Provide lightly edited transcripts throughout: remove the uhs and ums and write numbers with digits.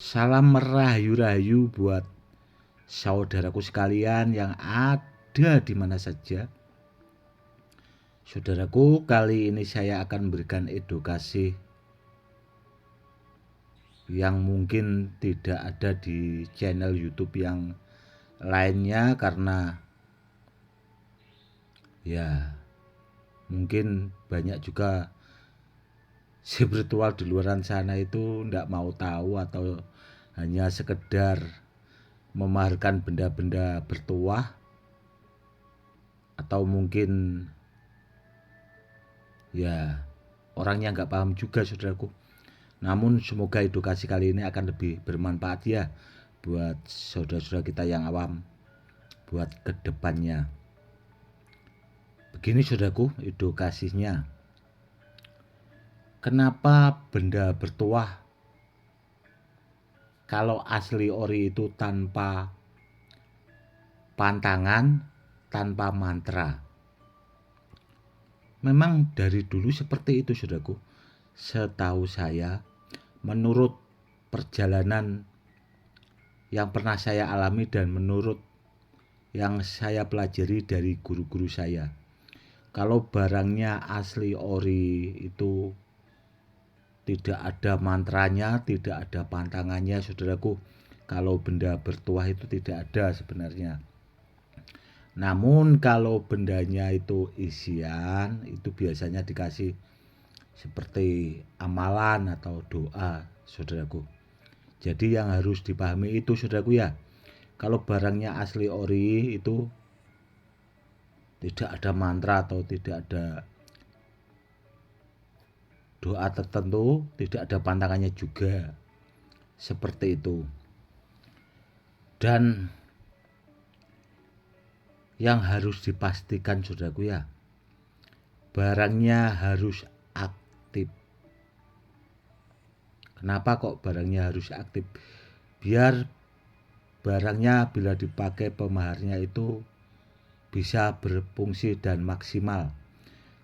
Salam merahayu-rahayu buat saudaraku sekalian yang ada di mana saja. Saudaraku, kali ini saya akan memberikan edukasi yang mungkin tidak ada di channel YouTube yang lainnya karena ya mungkin banyak juga spiritual di luaran sana itu tidak mau tahu atau hanya sekedar memaharkan benda-benda bertuah, atau mungkin ya orangnya nggak paham juga saudaraku. Namun semoga edukasi kali ini akan lebih bermanfaat ya buat saudara-saudara kita yang awam buat kedepannya. Begini saudaraku edukasinya. Kenapa benda bertuah kalau asli ori itu tanpa pantangan, tanpa mantra? Memang dari dulu seperti itu saudaraku. Setahu saya, menurut perjalanan yang pernah saya alami dan menurut yang saya pelajari dari guru-guru saya, kalau barangnya asli ori itu tidak ada mantranya, tidak ada pantangannya saudaraku. Kalau benda bertuah itu tidak ada sebenarnya. Namun kalau bendanya itu isian, itu biasanya dikasih seperti amalan atau doa saudaraku. Jadi yang harus dipahami itu saudaraku ya, kalau barangnya asli ori itu tidak ada mantra atau tidak ada doa tertentu, tidak ada pantangannya juga. Seperti itu. Dan yang harus dipastikan saudaraku ya, barangnya harus aktif. Kenapa kok barangnya harus aktif? Biar barangnya bila dipakai pemaharnya itu bisa berfungsi dan maksimal.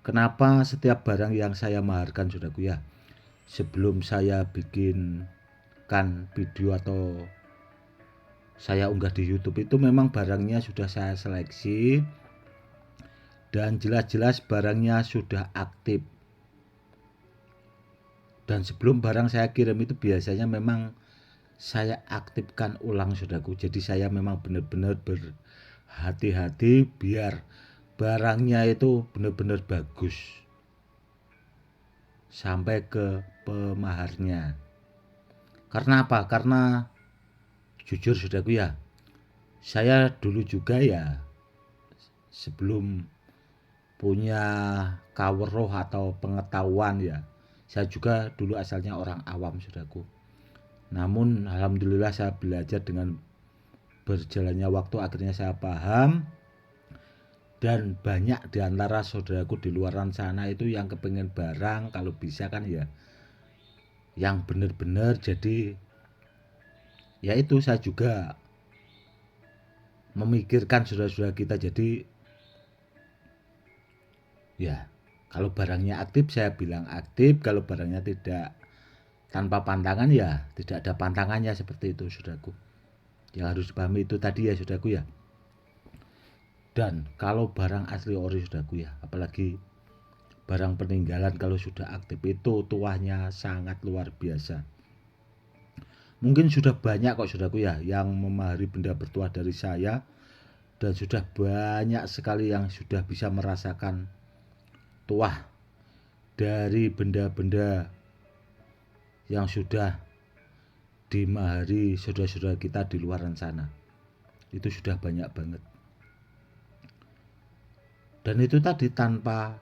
Kenapa setiap barang yang saya maharkan saudaraku ya, sebelum saya bikinkan video atau saya unggah di YouTube itu memang barangnya sudah saya seleksi dan jelas-jelas barangnya sudah aktif. Dan sebelum barang saya kirim itu biasanya memang saya aktifkan ulang saudaraku. Jadi saya memang benar-benar berhati-hati biar barangnya itu benar-benar bagus sampai ke pemaharnya. Karena apa? Karena jujur saudaraku ya, saya dulu juga ya sebelum punya kaweruh atau pengetahuan ya, saya juga dulu asalnya orang awam saudaraku. Namun alhamdulillah saya belajar dengan berjalannya waktu, akhirnya saya paham. Dan banyak diantara saudaraku di luaran sana itu yang kepengen barang kalau bisa kan ya yang benar-benar. Jadi ya itu saya juga memikirkan saudara-saudara kita. Jadi ya kalau barangnya aktif saya bilang aktif, kalau barangnya tidak tanpa pantangan ya tidak ada pantangannya, seperti itu saudaraku. Yang harus dipahami itu tadi ya saudaraku ya. Dan kalau barang asli ori saudaraku ya, apalagi barang peninggalan kalau sudah aktif itu tuahnya sangat luar biasa. Mungkin sudah banyak kok saudaraku ya yang memahari benda bertuah dari saya, dan sudah banyak sekali yang sudah bisa merasakan tuah dari benda-benda yang sudah dimahari saudara-saudara kita di luaran sana. Itu sudah banyak banget. Dan itu tadi tanpa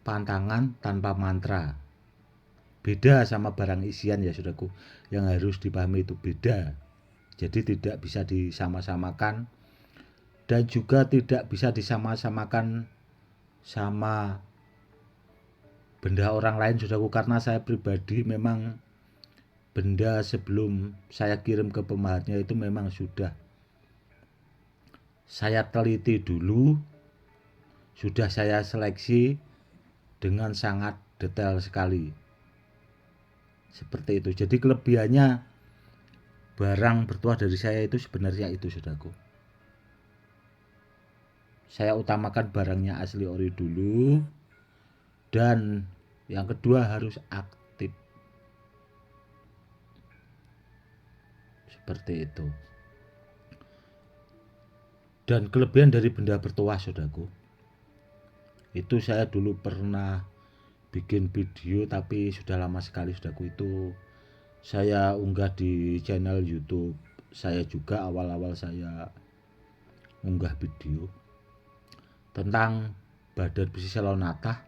pantangan, tanpa mantra. Beda sama barang isian ya saudaraku. Yang harus dipahami itu beda. Jadi tidak bisa disama-samakan dan juga tidak bisa disama-samakan sama benda orang lain saudaraku, karena saya pribadi memang benda sebelum saya kirim ke pemaharnya itu memang sudah saya teliti dulu, sudah saya seleksi dengan sangat detail sekali. Seperti itu. Jadi kelebihannya barang bertuah dari saya itu sebenarnya itu saudaraku. Saya utamakan barangnya asli ori dulu, dan yang kedua harus aktif, seperti itu. Dan kelebihan dari benda bertuah saudaraku, itu saya dulu pernah bikin video tapi sudah lama sekali saudaraku. Itu saya unggah di channel YouTube saya juga. Awal-awal saya unggah video tentang badan besi selonata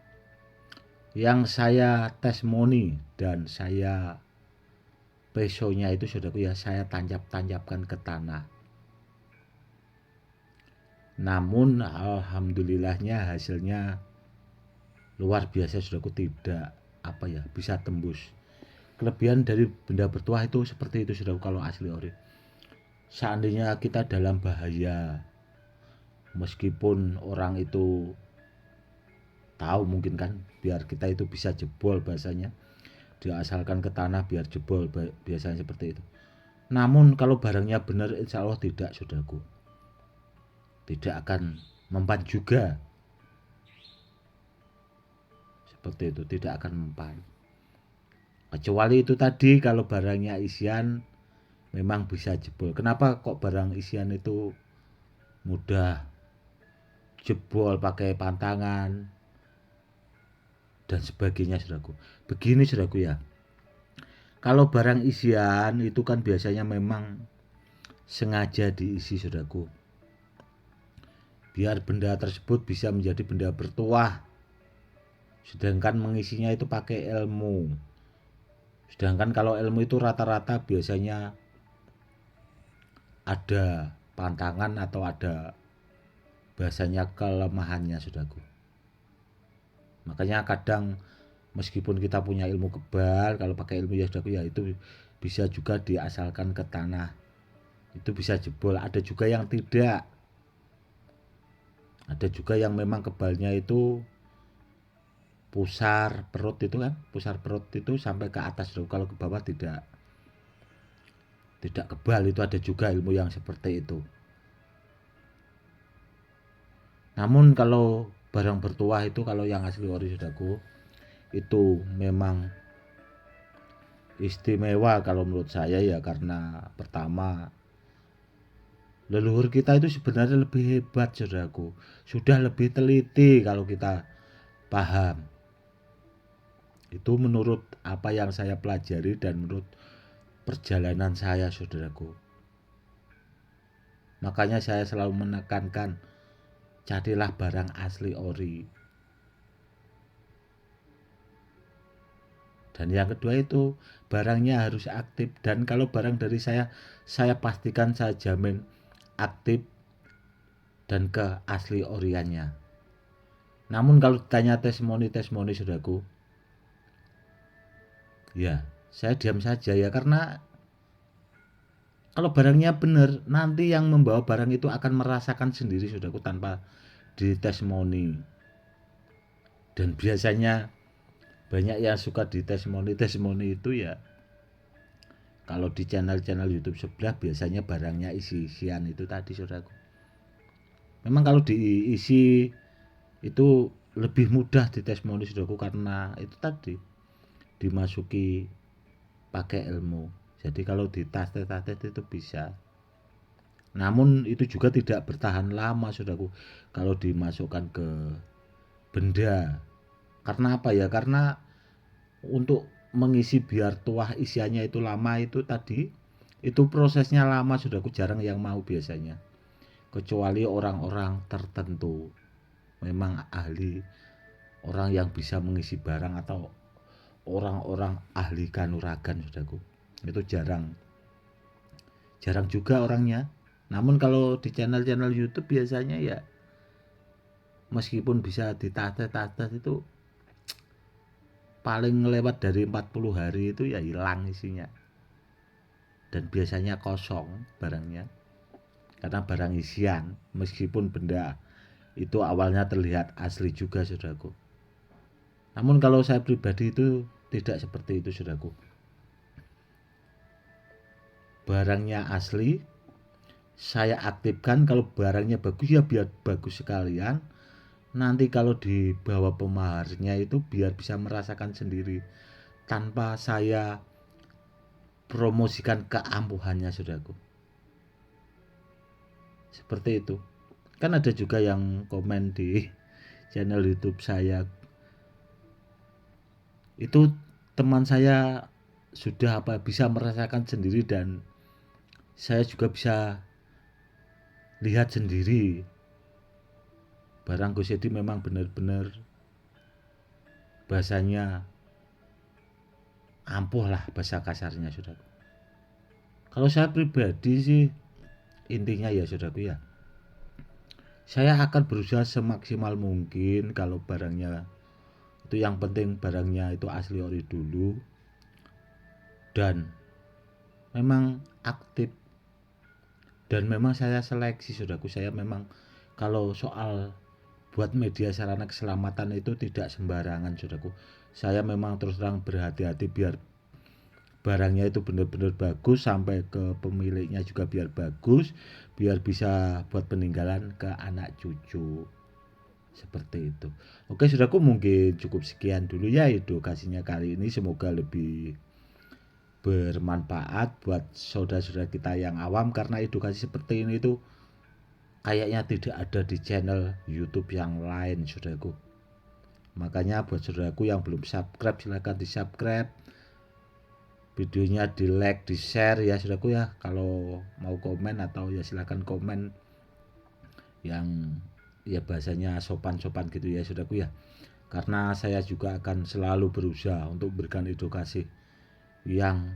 yang saya testimoni dan saya pesonya itu saudaraku ya, saya tancap-tancapkan ke tanah. Namun alhamdulillahnya hasilnya luar biasa saudaraku, tidak bisa tembus. Kelebihan dari benda bertuah itu seperti itu saudaraku. Kalau asli ori, seandainya kita dalam bahaya, meskipun orang itu tahu mungkin kan, biar kita itu bisa jebol, bahasanya diasalkan ke tanah biar jebol, biasanya seperti itu. Namun kalau barangnya benar, insya Allah tidak saudaraku, tidak akan mempan juga, seperti itu, tidak akan mempan. Kecuali itu tadi, kalau barangnya isian memang bisa jebol. Kenapa kok barang isian itu mudah jebol pakai pantangan dan sebagainya saudaraku? Begini saudaraku ya, kalau barang isian itu kan biasanya memang sengaja diisi saudaraku, biar benda tersebut bisa menjadi benda bertuah. Sedangkan mengisinya itu pakai ilmu. Sedangkan kalau ilmu itu rata-rata biasanya ada pantangan atau ada bahasanya kelemahannya saudaraku. Makanya kadang meskipun kita punya ilmu kebal, kalau pakai ilmu ya saudaraku ya, itu bisa juga diasalkan ke tanah, itu bisa jebol. Ada juga yang tidak, ada juga yang memang kebalnya itu pusar perut itu kan, pusar perut itu sampai ke atas saudaraku. Kalau ke bawah tidak kebal, itu ada juga ilmu yang seperti itu. Namun kalau barang bertuah itu, kalau yang asli ori saudaraku, itu memang istimewa kalau menurut saya ya, karena pertama leluhur kita itu sebenarnya lebih hebat saudaraku, sudah lebih teliti. Kalau kita paham itu, menurut apa yang saya pelajari dan menurut perjalanan saya saudaraku. Makanya saya selalu menekankan, carilah barang asli ori. Dan yang kedua itu, barangnya harus aktif. Dan kalau barang dari saya pastikan, saya jamin aktif dan ke asli oriannya. Namun kalau ditanya testimoni saudaraku, ya saya diam saja ya, karena kalau barangnya benar, nanti yang membawa barang itu akan merasakan sendiri saudaraku, tanpa ditestimoni. Dan biasanya banyak yang suka di testimoni itu ya, kalau di channel YouTube sebelah biasanya barangnya isi-isian itu tadi saudaraku. Memang kalau diisi itu lebih mudah di testimoni saudaraku, karena itu tadi dimasuki pakai ilmu. Jadi kalau di tes itu bisa. Namun itu juga tidak bertahan lama saudaraku kalau dimasukkan ke benda. Karena apa ya? Karena untuk mengisi biar tuah isiannya itu lama, itu tadi itu prosesnya lama saudaraku, jarang yang mau biasanya, kecuali orang-orang tertentu, memang ahli, orang yang bisa mengisi barang, atau orang-orang ahli kanuragan saudaraku. Itu jarang juga orangnya. Namun kalau di channel YouTube biasanya ya, meskipun bisa ditata itu paling lewat dari 40 hari itu ya hilang isinya, dan biasanya kosong barangnya, karena barang isian. Meskipun benda itu awalnya terlihat asli juga saudaraku, namun kalau saya pribadi itu tidak seperti itu saudaraku. barangnya asli, saya aktifkan. Kalau barangnya bagus ya biar bagus sekalian. Nanti kalau dibawa pemaharnya itu biar bisa merasakan sendiri tanpa saya promosikan keampuhannya, saudaraku. Seperti itu. Kan ada juga yang komen di channel YouTube saya, itu teman saya sudah bisa merasakan sendiri, dan saya juga bisa lihat sendiri barang Gus Edi memang benar-benar bahasanya ampuh lah, bahasa kasarnya, saudaraku. Kalau saya pribadi sih intinya ya, saudaraku ya, saya akan berusaha semaksimal mungkin kalau barangnya itu, yang penting barangnya itu asli ori dulu dan memang aktif, dan memang saya seleksi, saudaraku. Saya memang kalau soal buat media sarana keselamatan itu tidak sembarangan, saudaraku. Saya memang terus terang berhati-hati biar barangnya itu benar-benar bagus, sampai ke pemiliknya juga biar bagus, biar bisa buat peninggalan ke anak cucu. Seperti itu. Oke, saudaraku, mungkin cukup sekian dulu ya edukasinya kali ini. Semoga lebih bermanfaat buat saudara-saudara kita yang awam, karena edukasi seperti ini tuh kayaknya tidak ada di channel YouTube yang lain, saudaraku. Makanya buat saudaraku yang belum subscribe, silahkan di subscribe, videonya di like, di share ya, saudaraku ya. Kalau mau komen atau ya silahkan komen yang ya bahasanya sopan-sopan gitu ya, saudaraku ya. Karena saya juga akan selalu berusaha untuk memberikan edukasi yang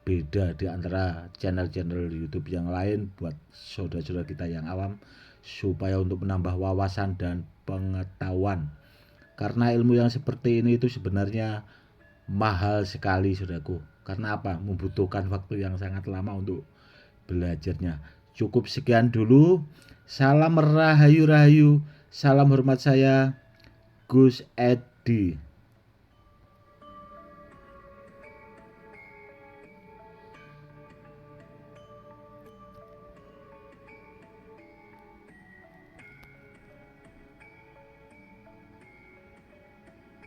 beda di antara channel-channel YouTube yang lain buat saudara-saudara kita yang awam, supaya untuk menambah wawasan dan pengetahuan. Karena ilmu yang seperti ini itu sebenarnya mahal sekali, saudaraku. Karena apa? Membutuhkan waktu yang sangat lama untuk belajarnya. Cukup sekian dulu. Salam rahayu-rahayu. Salam hormat saya, Gus Edi.